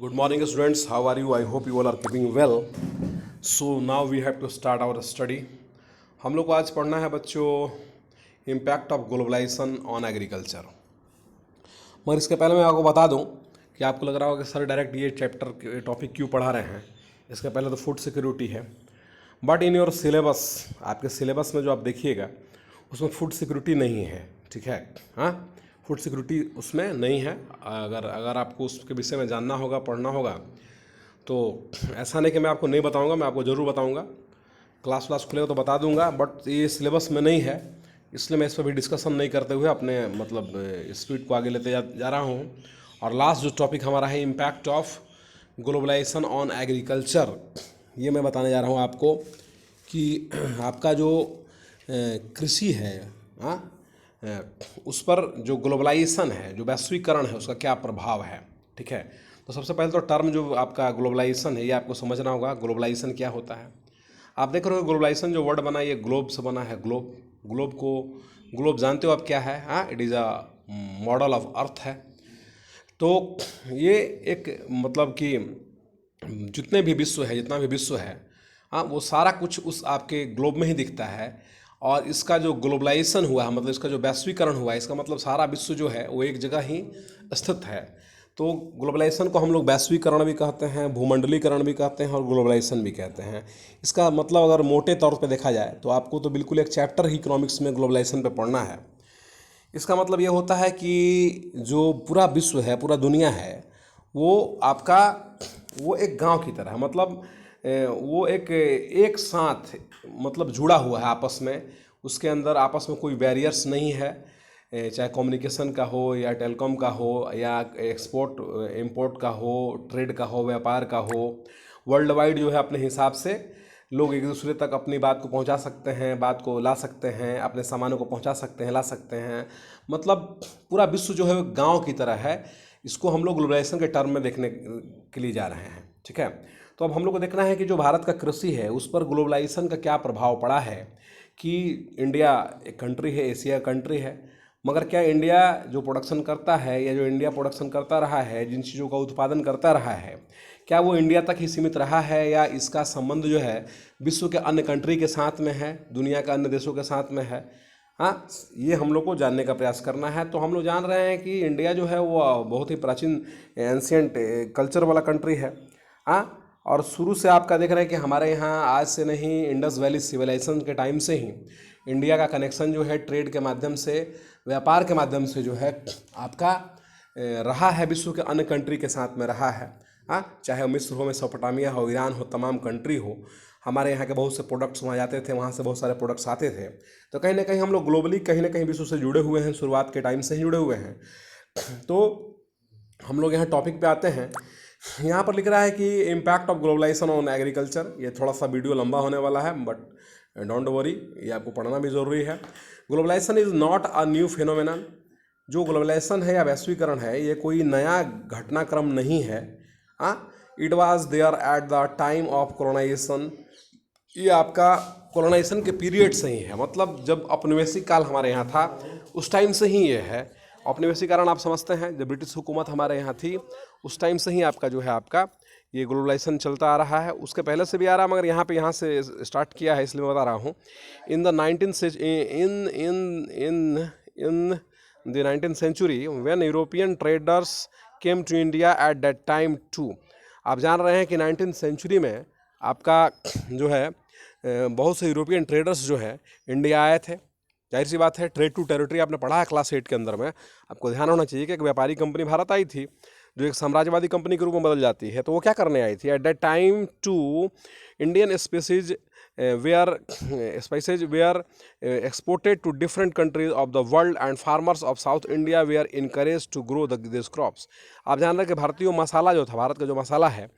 Good morning, students. How are you? I hope you all are keeping well. So now we have to start our study. हम लोग को आज पढ़ना है बच्चों impact of globalisation on agriculture. मगर इसके पहले मैं आपको बता दूं कि आपको लग रहा होगा कि सर डायरेक्ट ये चैप्टर टॉपिक क्यों पढ़ा रहे हैं। इसके पहले तो फूड सिक्योरिटी है, बट इन योर सिलेबस, आपके सिलेबस में जो आप देखिएगा उसमें फूड सिक्योरिटी नहीं है। ठीक है, हाँ, फूड सिक्योरिटी उसमें नहीं है। अगर आपको उसके विषय में जानना होगा, पढ़ना होगा, तो ऐसा नहीं कि मैं आपको नहीं बताऊंगा, मैं आपको ज़रूर बताऊंगा। क्लास खुलेगा तो बता दूंगा, बट ये सिलेबस में नहीं है, इसलिए मैं इस पर भी डिस्कशन नहीं करते हुए अपने स्पीड को आगे लेते जा रहा हूँ। और लास्ट जो टॉपिक हमारा है impact of globalisation on agriculture, ये मैं बताने जा रहा हूँ आपको कि आपका जो कृषि है, हाँ, उस पर जो ग्लोबलाइजेशन है, जो वैश्वीकरण है, उसका क्या प्रभाव है। ठीक है, तो सबसे पहले तो टर्म जो आपका ग्लोबलाइजेशन है, ये आपको समझना होगा। ग्लोबलाइजेशन क्या होता है? आप देख रहे हो ग्लोबलाइजेशन जो वर्ड बना है, ये ग्लोब से बना है। ग्लोब जानते हो आप क्या है? हाँ, it is a model of earth है। तो ये एक मतलब कि जितना भी विश्व है, हाँ, वो सारा कुछ उस आपके ग्लोब में ही दिखता है। और इसका जो ग्लोबलाइजेशन हुआ है, मतलब इसका जो वैश्वीकरण हुआ है, इसका मतलब सारा विश्व जो है वो एक जगह ही स्थित है। तो ग्लोबलाइजेशन को हम लोग वैश्वीकरण भी कहते हैं, भूमंडलीकरण भी कहते हैं और ग्लोबलाइजेशन भी कहते हैं। इसका मतलब अगर मोटे तौर पे देखा जाए तो आपको तो बिल्कुल एक चैप्टर ही इकोनॉमिक्स में ग्लोबलाइजेशन पे पढ़ना है। इसका मतलब ये होता है कि जो पूरा विश्व है, पूरा दुनिया है, वो एक गांव की तरह है। मतलब वो एक साथ मतलब जुड़ा हुआ है आपस में। उसके अंदर आपस में कोई बैरियर्स नहीं है, चाहे कम्युनिकेशन का हो या टेलीकॉम का हो या एक्सपोर्ट इंपोर्ट का हो, ट्रेड का हो, व्यापार का हो। वर्ल्ड वाइड जो है अपने हिसाब से लोग एक दूसरे तक अपनी बात को पहुंचा सकते हैं, बात को ला सकते हैं, अपने सामानों को पहुंचा सकते हैं, ला सकते हैं। मतलब पूरा विश्व जो है गांव की तरह है। इसको हम लोग ग्लोबलाइजेशन के टर्म में देखने के लिए जा रहे हैं। ठीक है, तो अब हम लोग को देखना है कि जो भारत का कृषि है उस पर ग्लोबलाइजेशन का क्या प्रभाव पड़ा है। कि इंडिया एक कंट्री है, एशिया कंट्री है, मगर क्या इंडिया जो प्रोडक्शन करता है या जो इंडिया प्रोडक्शन करता रहा है, जिन चीज़ों का उत्पादन करता रहा है, क्या वो इंडिया तक ही सीमित रहा है या इसका संबंध जो है विश्व के अन्य कंट्री के साथ में है, दुनिया के अन्य देशों के साथ में है? हाँ, ये हम लोग को जानने का प्रयास करना है। तो हम लोग जान रहे हैं कि इंडिया जो है वो बहुत ही प्राचीन एंशियंट कल्चर वाला कंट्री है। हाँ, और शुरू से आपका देख रहे हैं कि हमारे यहाँ आज से नहीं, इंडस वैली सिविलाइजेशन के टाइम से ही इंडिया का कनेक्शन जो है ट्रेड के माध्यम से, व्यापार के माध्यम से जो है आपका रहा है, विश्व के अन्य कंट्री के साथ में रहा है। हाँ, चाहे मिस्र हो, मेसोपोटामिया हो, ईरान हो, तमाम कंट्री हो, हमारे यहाँ के बहुत से प्रोडक्ट्स वहाँ जाते थे, वहाँ से बहुत सारे प्रोडक्ट्स आते थे। तो कहीं ना कहीं हम लोग ग्लोबली कहीं ना कहीं विश्व से जुड़े हुए हैं, शुरुआत के टाइम से ही जुड़े हुए हैं। तो हम लोग यहाँ टॉपिक पे आते हैं। यहाँ पर लिख रहा है कि impact of globalisation on agriculture. ये थोड़ा सा वीडियो लंबा होने वाला है, बट डोंट वरी, ये आपको पढ़ना भी ज़रूरी है। Globalisation is not a new phenomenon. जो ग्लोबलाइजेशन है या वैश्वीकरण है, ये कोई नया घटनाक्रम नहीं है। हाँ, it was there at the time of colonisation. ये आपका कॉलोनाइजेशन के पीरियड से ही है, मतलब जब औपनिवेशिक काल हमारे यहाँ था उस टाइम से ही ये है। औपनिवेशिक कारण आप समझते हैं, जब ब्रिटिश हुकूमत हमारे यहाँ थी उस टाइम से ही आपका जो है आपका ये ग्लोबलाइजेशन चलता आ रहा है। उसके पहले से भी आ रहा है, मगर यहाँ से स्टार्ट किया है, इसलिए मैं बता रहा हूँ। In the 19th century when European traders came to India at that time too। आप जान रहे हैं कि 19th सेंचुरी में आपका जो है बहुत से यूरोपियन ट्रेडर्स जो है इंडिया आए थे। जाहिर सी बात है, ट्रेड टू टेरिटरी आपने पढ़ा है क्लास 8 के अंदर में। आपको ध्यान होना चाहिए कि एक व्यापारी कंपनी भारत आई थी जो एक साम्राज्यवादी कंपनी के रूप में बदल जाती है। तो वो क्या करने आई थी? At that time to Indian species were exported to different countries of the world and farmers of South India were encourage to grow this crops. आप जान रहे हैं कि भारतीय मसाला जो था, भारत का जो मसाला है,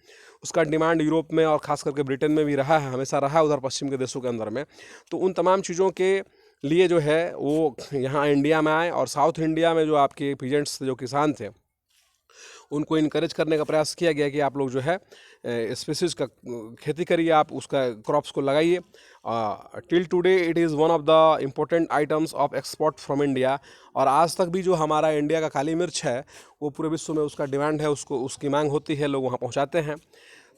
उसका डिमांड यूरोप में और ख़ास करके ब्रिटेन में भी रहा है, हमेशा रहा है, उधर पश्चिम के देशों के अंदर में। तो उन तमाम चीज़ों के लिए जो है वो यहाँ इंडिया में आए। और साउथ इंडिया में जो आपके पीजेंट्स जो किसान थे, उनको इनकरेज करने का प्रयास किया गया कि आप लोग जो है स्पेसीज का खेती करिए, आप उसका क्रॉप्स को लगाइए। Till today it is one of the important items of export from India. और आज तक भी जो हमारा इंडिया का काली मिर्च है वो पूरे विश्व में उसका डिमांड है, उसको उसकी मांग होती है, लोग वहाँ पहुँचाते हैं।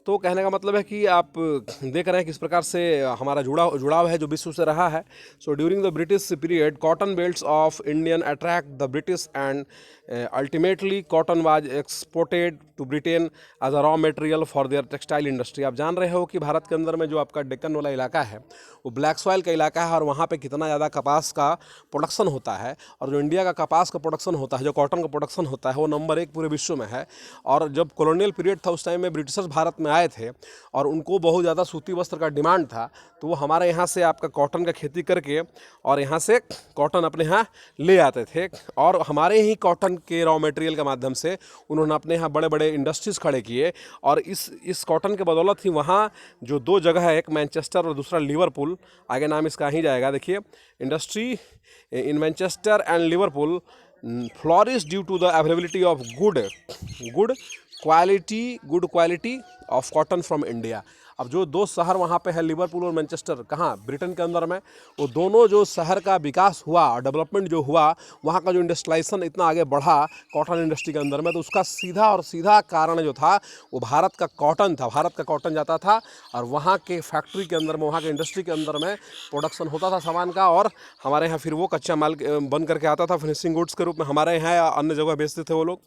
तो कहने का मतलब है कि आप देख रहे हैं किस प्रकार से हमारा जुड़ाव है जो विश्व से रहा है। So during the British period cotton belts of Indian attract the British and ultimately cotton was exported to Britain as a raw material for their textile industry. आप जान रहे हो कि भारत के अंदर में जो आपका डेक्कन वाला इलाका है वो ब्लैक सॉइल का इलाका है और वहाँ पे कितना ज़्यादा कपास का प्रोडक्शन होता है। और जो इंडिया का कपास का प्रोडक्शन होता है, जो कॉटन का प्रोडक्शन होता है, वो नंबर 1 पूरे विश्व में है। और जब कॉलोनियल पीरियड था उस टाइम में ब्रिटिशर्स भारत में आए थे और उनको बहुत ज़्यादा सूती वस्त्र का डिमांड था, तो वो हमारे यहाँ से आपका कॉटन का खेती करके और यहाँ से कॉटन अपने यहाँ ले आते थे। और हमारे ही कॉटन के रॉ मटेरियल के माध्यम से उन्होंने अपने यहाँ बड़े बड़े इंडस्ट्रीज़ खड़े किए। और इस कॉटन के बदौलत ही वहाँ जो 2 जगह है, एक मैनचेस्टर और दूसरा लिवरपूल, आगे नाम इसका ही जाएगा, देखिए, industry in Manchester and Liverpool flourish due to the availability of good quality of cotton from India. अब जो 2 शहर वहाँ पे है, लिवरपूल और मैनचेस्टर, कहाँ, ब्रिटेन के अंदर में, वो दोनों जो शहर का विकास हुआ और डेवलपमेंट जो हुआ, वहाँ का जो इंडस्ट्रियलाइजेशन इतना आगे बढ़ा कॉटन इंडस्ट्री के अंदर में, तो उसका सीधा कारण जो था वो भारत का कॉटन था। भारत का कॉटन जाता था और वहाँ के फैक्ट्री के अंदर में, वहाँ के इंडस्ट्री के अंदर में प्रोडक्शन होता था सामान का, और हमारे यहाँ फिर वो कच्चा माल बन करके आता था फिनिशिंग गुड्स के रूप में, हमारे यहाँ या अन्य जगह बेचते थे वो लोग।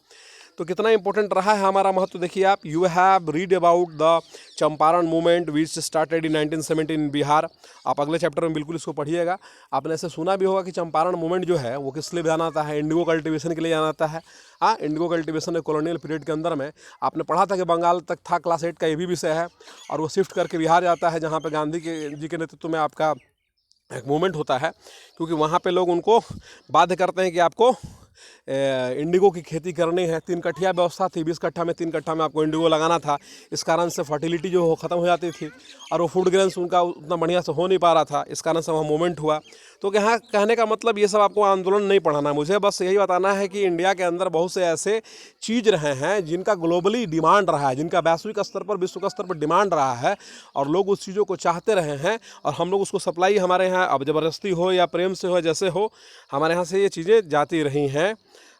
तो कितना इंपॉर्टेंट रहा है हमारा महत्व, देखिए आप। You have read about the Champaran movement which started in 1917 इन बिहार। आप अगले चैप्टर में बिल्कुल इसको पढ़िएगा। आपने ऐसे सुना भी होगा कि चंपारण मूवमेंट जो है वो किस लिए जाना आता है, इंडिगो कल्टीवेशन के लिए जाना आता है। हाँ, इंडिगो कल्टीवेशन कॉलोनियल पीरियड के अंदर में आपने पढ़ा था कि बंगाल तक था, क्लास 8 का ये भी विषय है, और वो शिफ्ट करके बिहार जाता है, जहाँ पर गांधी जी के नेतृत्व में आपका एक मूवमेंट होता है, क्योंकि वहाँ पे लोग उनको बाध्य करते हैं कि आपको इंडिगो की खेती करनी है। 3 कट्ठिया व्यवस्था थी, 20 कट्ठा में 3 कट्ठा में आपको इंडिगो लगाना था। इस कारण से फर्टिलिटी जो हो ख़त्म हो जाती थी और वो फूड ग्रेन्स उनका उतना बढ़िया से हो नहीं पा रहा था, इस कारण से वहाँ मूवमेंट हुआ। तो यहाँ कहने का मतलब ये सब आपको आंदोलन नहीं पढ़ाना, मुझे बस यही बताना है कि इंडिया के अंदर बहुत से ऐसे चीज़ रहे हैं जिनका ग्लोबली डिमांड रहा है, जिनका वैश्विक स्तर पर, विश्व के स्तर पर डिमांड रहा है, और लोग उस चीज़ों को चाहते रहे हैं, और हम लोग उसको सप्लाई हमारे यहाँ अब ज़बरदस्ती हो या प्रेम से हो, जैसे हो, हमारे यहाँ से ये चीज़ें जाती रही हैं।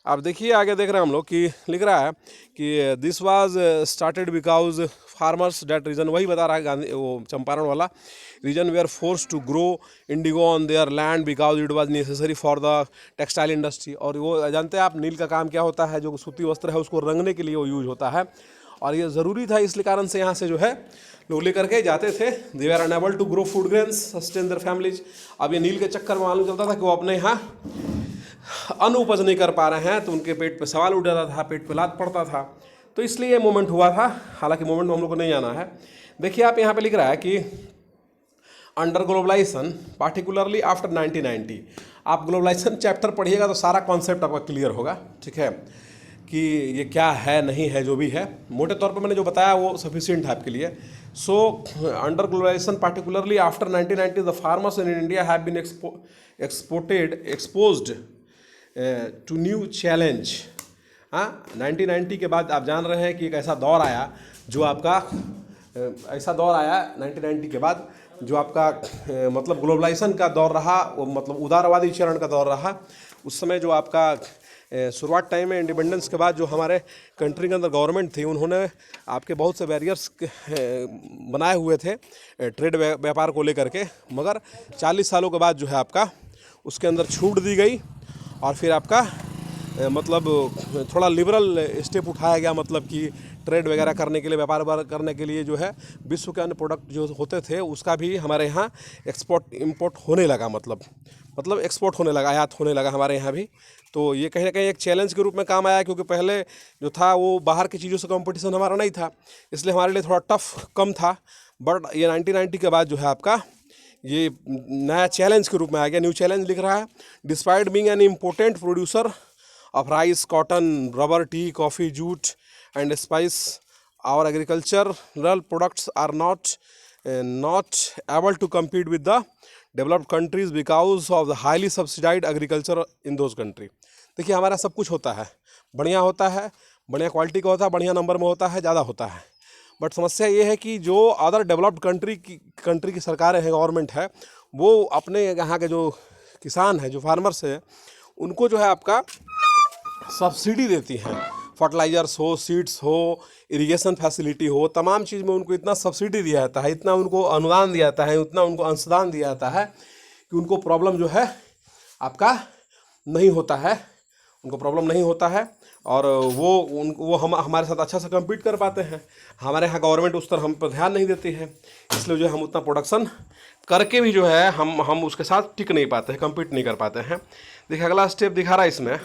अब देखिए आगे देख रहे हैं हम लोग कि लिख रहा है कि this was started because farmers that region, वही बता रहा है गांधी, वो चंपारण वाला, region were force to grow indigo on their land because it was necessary for the textile industry. और वो जानते हैं आप, नील का काम क्या होता है, जो सूती वस्त्र है उसको रंगने के लिए वो यूज होता है, और ये ज़रूरी था, इसलिए कारण से यहाँ से जो है लोग लेकर के जाते थे। They are unable to grow food grains sustain their families. अब ये नील के चक्कर में मालूम चलता था कि वो अपने यहाँ अन्न उपज नहीं कर पा रहे हैं, तो उनके पेट पे सवाल उठ जाता था, पेट पे लात पड़ता था, तो इसलिए ये मूवमेंट हुआ था। हालांकि मूवमेंट में हम लोग को नहीं आना है। देखिए आप यहाँ पे लिख रहा है कि अंडर ग्लोबलाइजेशन पार्टिकुलरली आफ्टर 1990। आप ग्लोबलाइजेशन चैप्टर पढ़िएगा तो सारा कॉन्सेप्ट आपका क्लियर होगा, ठीक है, कि ये क्या है नहीं है, जो भी है मोटे तौर पर मैंने जो बताया वो सफिशिएंट है आपके लिए। So under globalisation particularly after 1990 the farmers in India have been exposed to new challenge. हाँ, 1990 के बाद आप जान रहे हैं कि एक ऐसा दौर आया जो आपका 1990 के बाद जो आपका मतलब ग्लोबलाइजेशन का दौर रहा, वो मतलब उदारवादी चरण का दौर रहा। उस समय जो आपका शुरुआत टाइम में इंडिपेंडेंस के बाद जो हमारे कंट्री के अंदर गवर्नमेंट थी, उन्होंने आपके बहुत से बैरियर्स बनाए हुए थे ट्रेड व्यापार को लेकर के, मगर 40 सालों के बाद जो है आपका उसके अंदर छूट दी गई, और फिर आपका मतलब थोड़ा लिबरल स्टेप उठाया गया, मतलब कि ट्रेड वगैरह करने के लिए, व्यापार करने के लिए जो है विश्व के अन्य प्रोडक्ट जो होते थे उसका भी हमारे यहाँ एक्सपोर्ट इंपोर्ट होने लगा, मतलब एक्सपोर्ट होने लगा, आयात होने लगा हमारे यहाँ भी। तो ये कहीं ना कहीं एक चैलेंज के रूप में काम आया, क्योंकि पहले जो था वो बाहर की चीज़ों से कंपटीशन हमारा नहीं था, इसलिए हमारे लिए थोड़ा टफ कम था। बट ये 1990 के बाद जो है आपका ये नया चैलेंज के रूप में आ गया, न्यू चैलेंज लिख रहा है। Despite being an important producer of rice, cotton, rubber, tea, coffee, jute and spice, our agricultural products are not able to compete with the developed countries because of the highly subsidized agriculture in those country। देखिए हमारा सब कुछ होता है, बढ़िया होता है, बढ़िया क्वालिटी का होता है, बढ़िया नंबर में होता है, ज़्यादा होता है। बट समस्या ये है कि जो अदर डेवलप्ड कंट्री की सरकारें हैं, गवर्नमेंट है, वो अपने यहाँ के जो किसान हैं, जो फार्मर्स हैं, उनको जो है आपका सब्सिडी देती हैं। फर्टिलाइजर्स हो, सीड्स हो, इरिगेशन फैसिलिटी हो, तमाम चीज़ में उनको इतना सब्सिडी दिया जाता है, इतना उनको अनुदान दिया जाता है, उतना उनको अंशदान दिया जाता है कि उनको प्रॉब्लम जो है आपका नहीं होता है, उनको प्रॉब्लम नहीं होता है। और वो हम हमारे साथ अच्छा से compete कर पाते हैं। हमारे यहाँ गवर्नमेंट उस तरह हम पर ध्यान नहीं देती है, इसलिए जो है हम उतना प्रोडक्शन करके भी जो है हम उसके साथ टिक नहीं पाते हैं, compete नहीं कर पाते हैं। देखिए अगला स्टेप दिखा रहा है इसमें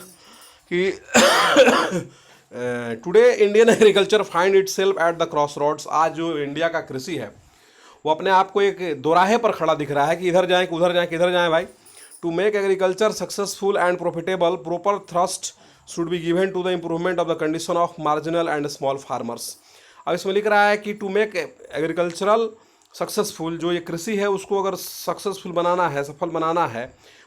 कि today Indian agriculture find itself at the crossroads. आज जो इंडिया का कृषि है वो अपने आप को एक दोराहे पर खड़ा दिख रहा है कि इधर जाएं कि उधर जाएं, किधर जाएं भाई। To make agriculture successful and profitable, proper thrust should be given to the improvement of the condition of marginal and small farmers. अब इसमें लिख रहा है कि टू मेक एग्रीकल्चरल सक्सेसफुल, जो ये कृषि है उसको अगर सक्सेसफुल बनाना है, सफल बनाना है,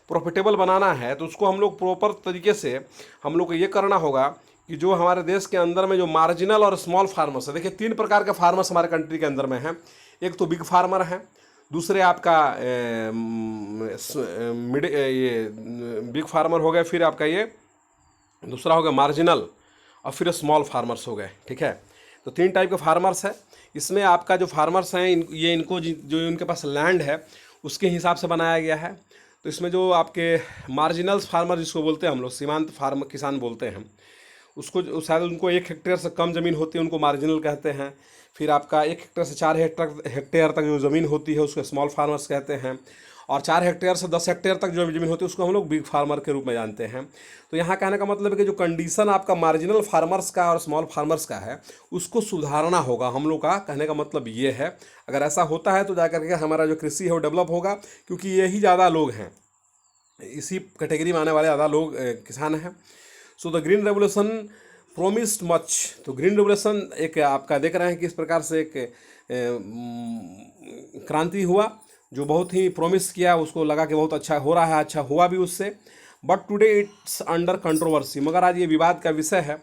प्रॉफिटेबल बनाना है, तो उसको हम लोग प्रॉपर तरीके से हम लोग को ये करना होगा कि जो हमारे देश के अंदर में जो मार्जिनल और स्मॉल फार्मर्स है, देखिए 3 प्रकार के फार्मर्स हमारे कंट्री के अंदर में हैं। एक तो बिग फार्मर है, दूसरे आपका ये बिग फार्मर हो गए, फिर आपका ये दूसरा हो गया मार्जिनल, और फिर स्मॉल फार्मर्स हो गए। ठीक है, तो 3 टाइप के फार्मर्स है। इसमें आपका जो फार्मर्स हैं ये इनको जो उनके पास लैंड है उसके हिसाब से बनाया गया है। तो इसमें जो आपके मार्जिनल्स फार्मर जिसको बोलते हैं हम लोग, सीमांत फार्म किसान बोलते हैं उसको, शायद उनको 1 हेक्टेयर से कम ज़मीन होती है उनको मार्जिनल कहते हैं। फिर आपका 1 हेक्टेयर से 4 हेक्टेयर तक जो ज़मीन होती है उसको स्मॉल फार्मर्स कहते हैं, और 4 हेक्टेयर से 10 हेक्टेयर तक जो ज़मीन होती है उसको हम लोग बिग फार्मर के रूप में जानते हैं। तो यहाँ कहने का मतलब है कि जो कंडीशन आपका मार्जिनल फार्मर्स का और स्मॉल फार्मर्स का है उसको सुधारना होगा हम लोग का। कहने का मतलब ये है, अगर ऐसा होता है तो जा करके हमारा जो कृषि है वो डेवलप होगा, क्योंकि यही ज़्यादा लोग हैं, इसी कैटेगरी में आने वाले ज़्यादा लोग किसान हैं। So the green revolution promised much. तो ग्रीन रेवोल्यूशन एक आपका देख रहे हैं कि इस प्रकार से एक क्रांति हुआ जो बहुत ही प्रॉमिस किया, उसको लगा कि बहुत अच्छा हो रहा है, अच्छा हुआ भी उससे। But today it's under controversy, मगर आज ये विवाद का विषय है,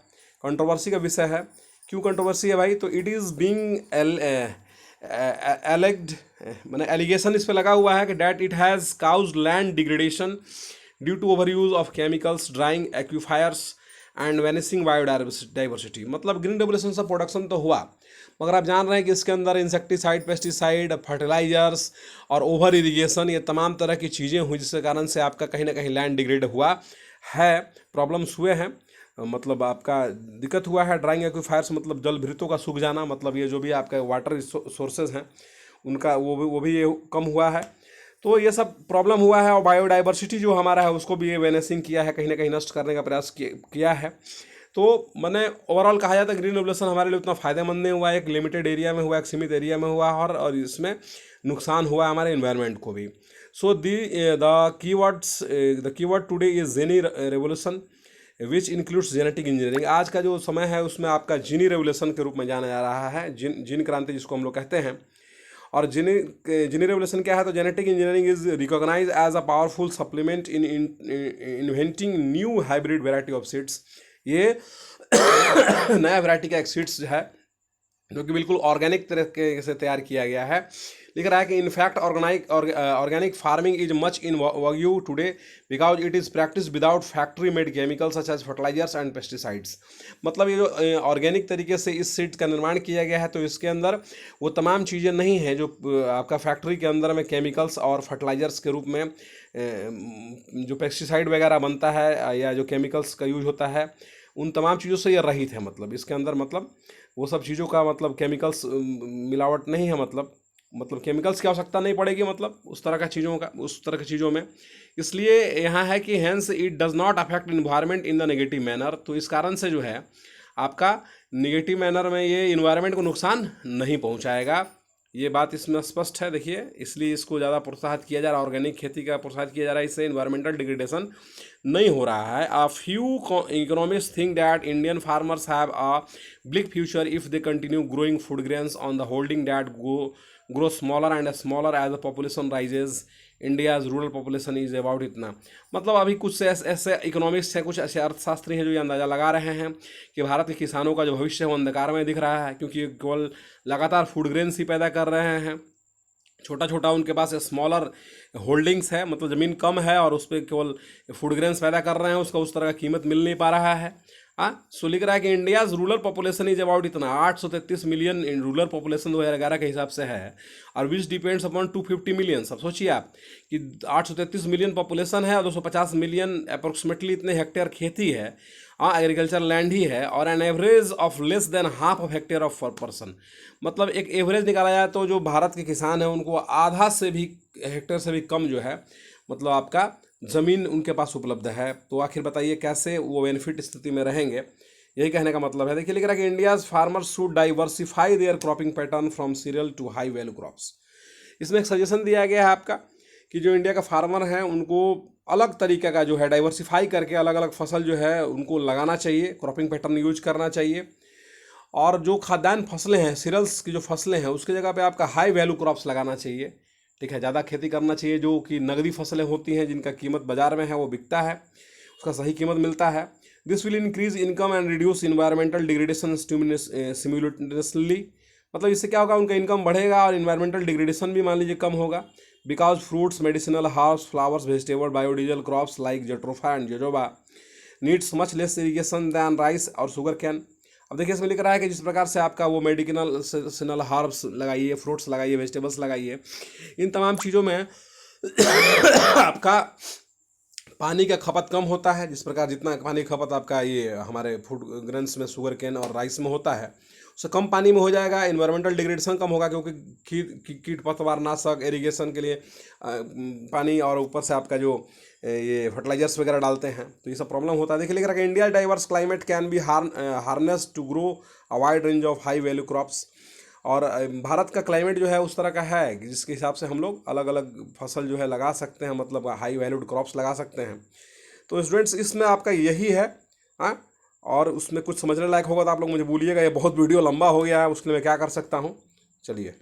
कंट्रोवर्सी का विषय है। क्यों कंट्रोवर्सी है भाई? तो इट इज़ बीइंग एलेग्ड, मैंने एलिगेशन इस पे लगा हुआ है कि that it has caused land degradation due to over use of chemicals, drying aquifers and vanishing biodiversity. मतलब ग्रीन रेवोल्यूशन से प्रोडक्शन तो हुआ, मगर आप जान रहे हैं कि इसके अंदर इंसेक्टिसाइड, पेस्टिसाइड, फर्टिलाइजर्स और ओवर इरिगेशन, ये तमाम तरह की चीज़ें हुई जिसके कारण से आपका कहीं ना कहीं लैंड डिग्रेड हुआ है, प्रॉब्लम्स हुए हैं, मतलब आपका दिक्कत हुआ है। ड्राइंग एक्विफायर्स मतलब जल भृतों का सूख जाना, मतलब ये जो भी आपका वाटर सोर्सेज हैं उनका वो भी ये कम हुआ है। तो ये सब प्रॉब्लम हुआ है, और बायोडाइवर्सिटी जो हमारा है उसको भी ये वेनेसिंग किया है, कहीं ना कहीं नष्ट करने का प्रयास किया है। तो मैंने ओवरऑल कहा जाता है ग्रीन रेवोल्यूशन हमारे लिए उतना फ़ायदेमंद नहीं हुआ, एक लिमिटेड एरिया में हुआ, एक सीमित एरिया में हुआ, और इसमें नुकसान हुआ हमारे इन्वायरमेंट को भी। So the keyword today is gene revolution which includes genetic engineering. आज का जो समय है उसमें आपका जीनी रेवोल्यूशन के रूप में जाना जा रहा है, जीन क्रांति जिसको हम लोग कहते हैं। और जीनी रेवोल्यूशन क्या है? तो genetic engineering is recognise as a powerful supplement in inventing new hybrid variety of seeds. ये नया वैरायटी का एक सीड्स है जो कि बिल्कुल ऑर्गेनिक तरीके से तैयार किया गया है। लिख रहा है कि in fact organic farming is much in vogue today because it is practice without factory made chemicals such as fertilisers and pesticides. मतलब ये जो ऑर्गेनिक तरीके से इस सीड्स का निर्माण किया गया है तो इसके अंदर वो तमाम चीज़ें नहीं हैं जो आपका फैक्ट्री के अंदर में केमिकल्स और फर्टिलाइजर्स के रूप में जो पेस्टिसाइड वगैरह बनता है या जो केमिकल्स का यूज होता है उन तमाम चीज़ों से ये रहित है। मतलब इसके अंदर मतलब वो सब चीज़ों का मतलब केमिकल्स मिलावट नहीं है, मतलब केमिकल्स की आवश्यकता नहीं पड़ेगी, मतलब उस तरह की चीज़ों में। इसलिए यहाँ है कि hence it does not affect environment in the negative manner. तो इस कारण से जो है आपका नेगेटिव मैनर में ये इन्वायरमेंट को नुकसान नहीं पहुँचाएगा, ये बात इसमें स्पष्ट है। देखिए इसलिए इसको ज़्यादा प्रोत्साहित किया जा रहा है, ऑर्गेनिक खेती का प्रोत्साहित किया जा रहा है, इससे इन्वायरमेंटल डिग्रेडेशन नहीं हो रहा है। A few economist think that Indian farmers have a bleak future if they continue growing food grains on the holding that grow smaller and smaller as the population rises. India's rural population is about इतना। मतलब अभी कुछ ऐसे economics हैं, कुछ ऐसे अर्थशास्त्री हैं जो ये अंदाज़ा लगा रहे हैं कि भारत के किसानों का जो भविष्य है वो अंधकार में दिख रहा है, क्योंकि ये केवल लगातार फूड ग्रेन्स ही पैदा कर रहे हैं। छोटा छोटा उनके पास स्मॉलर होल्डिंग्स है, मतलब ज़मीन कम है और उस पर केवल फूड ग्रेन्स पैदा कर रहे हैं, उसका उस तरह का कीमत मिल नहीं पा रहा है। सो लिख रहा है कि India's rural population is about इतना 833 मिलियन इन रूरल पॉपुलेशन 2011 के हिसाब से है, और विच डिपेंड्स अपॉन 250 मिलियन। अब सोचिए आप कि 833 मिलियन पॉपुलेशन है और 250 मिलियन अप्रोक्सीमेटली इतने हेक्टेयर खेती है, एग्रीकल्चर लैंड ही है, और an average of less than half of hectare of पर पर्सन। मतलब एक एवरेज निकाला जाए तो जो भारत के किसान हैं उनको आधा से भी हेक्टेयर से भी कम जो है मतलब आपका ज़मीन उनके पास उपलब्ध है। तो आखिर बताइए कैसे वो बेनिफिट स्थिति में रहेंगे, यही कहने का मतलब है। देखिए लिख रहा है कि India's farmers should diversify their cropping pattern from cereal to high value crops. इसमें एक सजेशन दिया गया है आपका कि जो इंडिया का फार्मर है उनको अलग तरीके का जो है डाइवर्सिफाई करके अलग अलग फसल जो है उनको लगाना चाहिए, क्रॉपिंग पैटर्न यूज करना चाहिए। और जो खाद्यान्न फसलें हैं, सीरियल्स की जो फसलें हैं, उसकी जगह पे आपका हाई वैल्यू क्रॉप्स लगाना चाहिए। ठीक है, ज़्यादा खेती करना चाहिए, जो कि नगदी फसलें होती हैं जिनका कीमत बाजार में है वो बिकता है, उसका सही कीमत मिलता है। This will increase income and reduce environmental degradation simultaneously. मतलब इससे क्या होगा, उनका इनकम बढ़ेगा और इन्वायरमेंटल डिग्रेडेशन भी मान लीजिए कम होगा। Because fruits, medicinal herbs, flowers, vegetable, biodiesel crops like jatropha and jojoba needs much less irrigation than rice और शुगर कैन। अब देखिए इसमें लिख रहा है कि जिस प्रकार से आपका वो मेडिसिनल हर्ब्स लगाइए, फ्रूट्स लगाइए, वेजिटेबल्स लगाइए, इन तमाम चीज़ों में आपका पानी का खपत कम होता है। जिस प्रकार जितना पानी का खपत आपका ये हमारे फूड ग्रेन्स में, शुगर केन और राइस में होता है, उससे कम पानी में हो जाएगा, इन्वायरमेंटल डिग्रेडेशन कम होगा, क्योंकि कीट पतवार नाशक, इरिगेशन के लिए पानी, और ऊपर से आपका जो ये फर्टिलाइजर्स वगैरह डालते हैं, तो ये सब प्रॉब्लम होता है। देखिए लिख रहा है कि India diverse climate can be harness to grow a wide range of high value crops. और भारत का क्लाइमेट जो है उस तरह का है कि जिसके हिसाब से हम लोग अलग अलग फसल जो है लगा सकते हैं, मतलब हाई वैल्यूड क्रॉप्स लगा सकते हैं। तो स्टूडेंट्स इसमें आपका यही है। हाँ, और उसमें कुछ समझने लायक होगा तो आप लोग मुझे बोलिएगा। ये बहुत वीडियो लंबा हो गया है, उसके लिए मैं क्या कर सकता हूँ। चलिए।